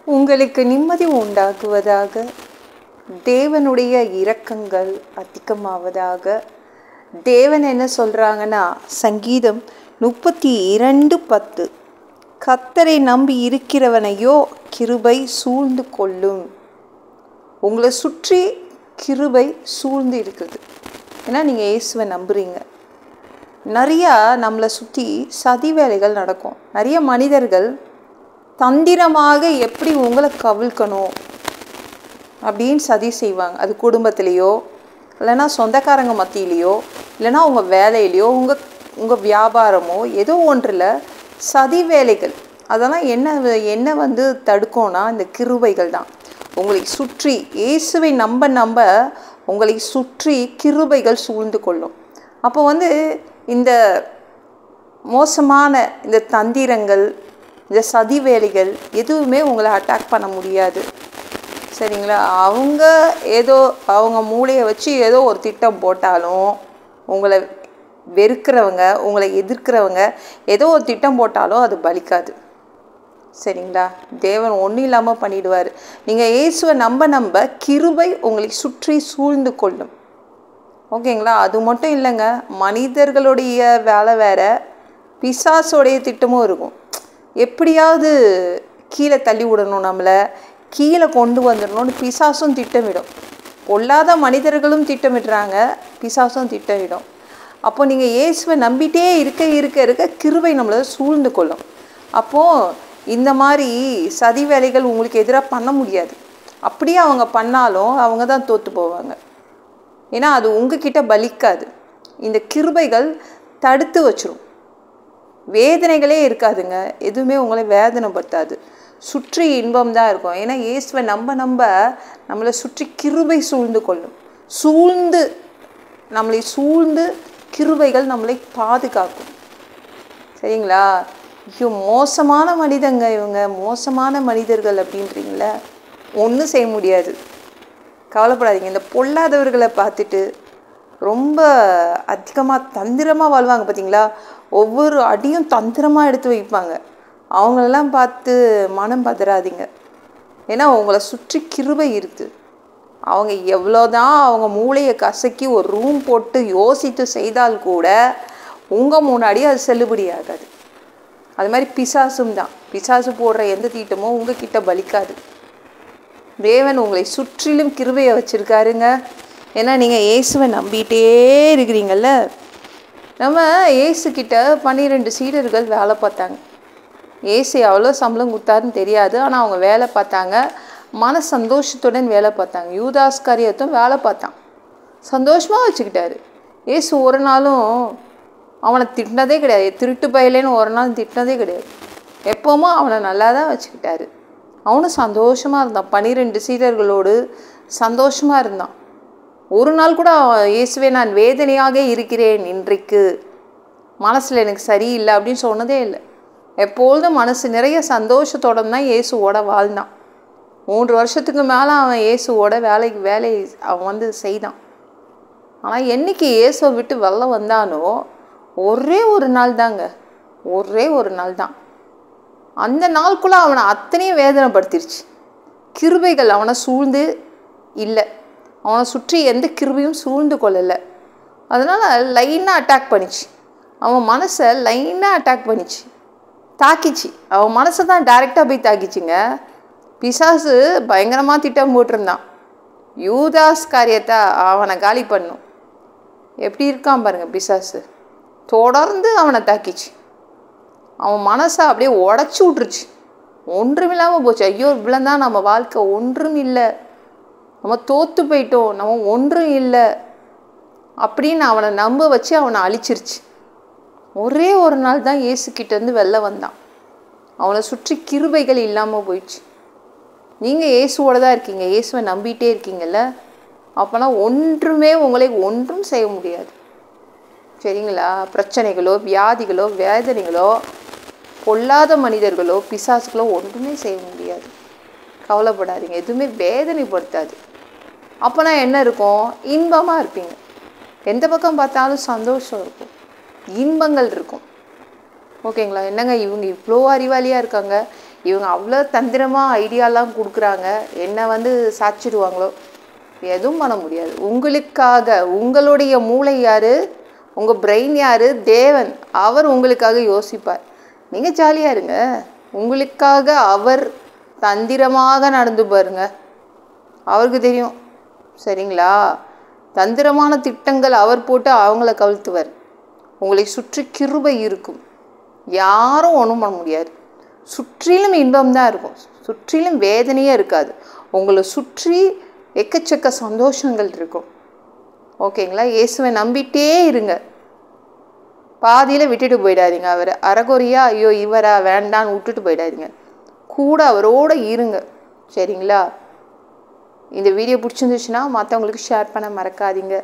உங்களுக்கு நிம்மதி உண்டாகுவதாக. தேவனுடைய இரக்கங்கள் அதிகமாவதாக. தேவன் என்ன சொல்கிறாங்கன்னா, சங்கீதம் 32:10, கர்த்தரை நம்பி இருக்கிறவனையோ கிருபை சூழ்ந்து கொள்ளும். உங்களை சுற்றி கிருபை சூழ்ந்து இருக்குது. ஏன்னா நீங்கள் இயேசுவை நம்புறீங்க. நிறையா நம்மளை சுற்றி சதி வேலைகள் நடக்கும். நிறைய மனிதர்கள் தந்திரமாக எப்படி உங்களை கவிழ்க்கணும் அப்படின்னு சதி செய்வாங்க. அது குடும்பத்திலேயோ இல்லைன்னா சொந்தக்காரங்க மத்தியிலையோ இல்லைன்னா உங்கள் வேலையிலையோ உங்கள் வியாபாரமோ ஏதோ ஒன்றில் சதி வேலைகள். அதெல்லாம் என்ன தடுக்கும்னா இந்த கிருபைகள் தான். உங்களை சுற்றி இயேசுவை நம்ப உங்களை சுற்றி கிருபைகள் சூழ்ந்து கொள்ளும். அப்போ இந்த மோசமான இந்த தந்திரங்கள், இந்த சதி வேலைகள் எதுவுமே உங்களை அட்டாக் பண்ண முடியாது. சரிங்களா? அவங்க மூளையை வச்சு ஏதோ ஒரு திட்டம் போட்டாலும், உங்களை வெறுக்கிறவங்க, உங்களை எதிர்க்கிறவங்க ஏதோ ஒரு திட்டம் போட்டாலும் அது பலிக்காது. சரிங்களா? தேவன் ஒன்றும் இல்லாமல் பண்ணிடுவார். நீங்கள் இயேசுவை நம்ப கிருபை உங்களை சுற்றி சூழ்ந்து கொள்ளும். ஓகேங்களா? அது மட்டும் இல்லைங்க, மனிதர்களுடைய வேலை வேறு, பிசாசோடைய திட்டமும் இருக்கும். எப்படியாவது கீழே தள்ளி விடணும், நம்மளை கீழே கொண்டு வந்துடணும்னு பிசாசும் திட்டமிடும். பொல்லாத மனிதர்களும் திட்டமிடுறாங்க, பிசாசும் திட்டமிடும். அப்போ நீங்கள் இயேசுவை நம்பிட்டே இருக்க கிருபை நம்மளை சூழ்ந்து கொள்ளும். அப்போது இந்த மாதிரி சதி வேலைகள் உங்களுக்கு எதிராக பண்ண முடியாது. அப்படியே அவங்க பண்ணாலும் அவங்க தான் தோற்று போவாங்க. ஏன்னா அது உங்ககிட்ட பலிக்காது. இந்த கிருபைகள் தடுத்து வச்சிரும். வேதனைகளே இருக்காதுங்க, எதுவுமே உங்களை வேதனைப்படுத்தாது. சுற்றி இன்பம் தான் இருக்கும். ஏன்னா இயேசுவை நம்ப நம்மளை சுற்றி கிருபை சூழ்ந்து கொள்ளும். நம்மளை சூழ்ந்து கிருபைகள் நம்மளை பாதுகாக்கும். சரிங்களா? ஐயோ, மோசமான மனிதங்க இவங்க, மோசமான மனிதர்கள் அப்படின்றீங்களே, ஒன்றும் செய்ய முடியாது. கவலைப்படாதீங்க. இந்த பொல்லாதவர்களை பார்த்துட்டு ரொம்ப அதிகமாக தந்திரமாக வாழ்வாங்க பார்த்தீங்களா? ஒவ்வொரு அடியும் தந்திரமாக எடுத்து வைப்பாங்க. அவங்களெல்லாம் பார்த்து மனம் பதறாதீங்க. ஏன்னா உங்களை சுற்றி கிருபை இருக்குது. அவங்க எவ்வளோதான் அவங்க மூளையை கசக்கி ஒரு ரூம் போட்டு யோசித்து செய்தால் கூட உங்கள் முன்னாடி அது செல்லுபடி ஆகாது. அது மாதிரி பிசாசும் தான். பிசாசு போடுற எந்த தீட்டமோ உங்ககிட்ட பலிக்காது. தேவன் உங்களை சுற்றிலும் கிருபையை வச்சுருக்காருங்க. ஏன்னா நீங்கள் இயேசுவை நம்பிட்டே இருக்கிறீங்கள்ல. நம்ம இயேசுக்கிட்ட 12 சீடர்கள் வேலை பார்த்தாங்க. இயேசு எவ்வளோ சம்பளம் கொடுத்தாருன்னு தெரியாது, ஆனால் அவங்க வேலை பார்த்தாங்க. மன சந்தோஷத்துடன் வேலை பார்த்தாங்க. யூதாஸ்காரியத்தும் வேலை பார்த்தான், சந்தோஷமாக வச்சுக்கிட்டாரு. இயேசு ஒரு நாளும் அவனை திட்டினதே கிடையாது. திருட்டு பயலேன்னு ஒரு நாள் திட்டினதே கிடையாது. எப்போவும் அவனை நல்லா தான் வச்சுக்கிட்டாரு. அவனும் சந்தோஷமாக இருந்தான். 12 சீடர்களோடு சந்தோஷமாக இருந்தான். ஒரு நாள் கூட இயேசுவே நான் வேதனையாக இருக்கிறேன், இன்றைக்கு மனசில் எனக்கு சரியில்லை அப்படின்னு சொன்னதே இல்லை. எப்பொழுதும் மனசு நிறைய சந்தோஷத்தோட தான் இயேசுவோட வாழ்ந்தான். 3 வருஷத்துக்கு மேலே அவன் இயேசுவோட வேலை அவன் செய்தான். ஆனால் என்னைக்கு இயேசுவை விட்டு வெளில வந்தானோ ஒரே ஒரு நாள் தாங்க, ஒரே ஒரு நாள் தான். அந்த நாளுக்குள்ளே அவனை அத்தனையும் வேதனைப்படுத்திருச்சு. கிருபைகள் அவனை சூழ்ந்து இல்லை. அவனை சுற்றி எந்த கிருபையும் சூழ்ந்து கொள்ளலை. அதனால் லைனாக அட்டாக் பண்ணிச்சு. அவன் மனசை லைனாக அட்டாக் பண்ணிச்சு, தாக்கிச்சு. அவன் மனசை தான் டைரெக்டாக போய் தாக்கிச்சுங்க. பிசாசு பயங்கரமாக திட்டம் போட்டிருந்தான். யூதாஸ் காரியத்தை அவனை காலி பண்ணும். எப்படி இருக்கான் பாருங்கள் பிசாசு. தொடர்ந்து அவனை தாக்கிச்சு. அவன் மனசை அப்படியே உடச்சி விட்ருச்சு. ஒன்றுமில்லாமல் போச்சு. ஐயோ, இவ்வளோதான் நம்ம வாழ்க்கை, ஒன்றும் இல்லை, நம்ம தோற்று போயிட்டோம், நம்ம ஒன்றும் இல்லை அப்படின்னு அவனை நம்ப வச்சு அவனை அழிச்சிருச்சு. ஒரே ஒரு நாள் தான் இயேசுக்கிட்டேருந்து வெளில வந்தான். அவனை சுற்றி கிருபைகள் இல்லாமல் போயிடுச்சு. நீங்கள் இயேசுவோட தான் இருக்கீங்க, இயேசுவை நம்பிகிட்டே இருக்கீங்கல்ல. அப்போனா உங்களை ஒன்றும் செய்ய முடியாது. சரிங்களா? பிரச்சனைகளோ வியாதிகளோ வேதனைகளோ பொல்லாத மனிதர்களோ பிசாசுகளோ ஒன்றுமே செய்ய முடியாது. கவலைப்படாதீங்க, எதுவுமே வேதனைப்படுத்தாது. அப்போனா என்ன இருக்கும்? இன்பமாக இருப்பீங்க. எந்த பக்கம் பார்த்தாலும் சந்தோஷம் இருக்கும், இன்பங்கள் இருக்கும். ஓகேங்களா? என்னங்க இவங்க இவ்வளோ அறிவாளியாக இருக்காங்க, இவங்க அவ்வளோ தந்திரமாக ஐடியாலாம் கொடுக்குறாங்க, என்னை வந்து சாச்சிடுவாங்களோ, எதுவும் பண்ண முடியாது. உங்களுக்காக உங்களுடைய மூளை யார், உங்கள் பிரெயின் யார், தேவன். அவர் உங்களுக்காக யோசிப்பார். நீங்கள் ஜாலியாக இருங்க. உங்களுக்காக அவர் தந்திரமாக நடந்து பாருங்க, அவருக்கு தெரியும். சரிங்களா? தந்திரமான திட்டங்கள் அவர் போட்டு அவங்கள கவிழ்த்துவர். உங்களை சுற்றி கிருபை இருக்கும், யாரும் ஒன்றும் பண்ண முடியாது. சுற்றிலும் இன்பம் தான் இருக்கும், சுற்றிலும் வேதனையே இருக்காது. உங்களை சுற்றி எக்கச்சக்க சந்தோஷங்கள் இருக்கும். ஓகேங்களா? இயேசுவை நம்பிட்டே இருங்க, பாதியில் விட்டுட்டு போயிடாதீங்க. அவர் அறகுறையா ஐயோ இவரா வேண்டான்னு விட்டுட்டு போயிடாதீங்க, கூட அவரோட இருங்க. சரிங்களா? இந்த வீடியோ பிடிச்சிருந்துச்சுன்னா மற்றவங்களுக்கு ஷேர் பண்ண மறக்காதீங்க.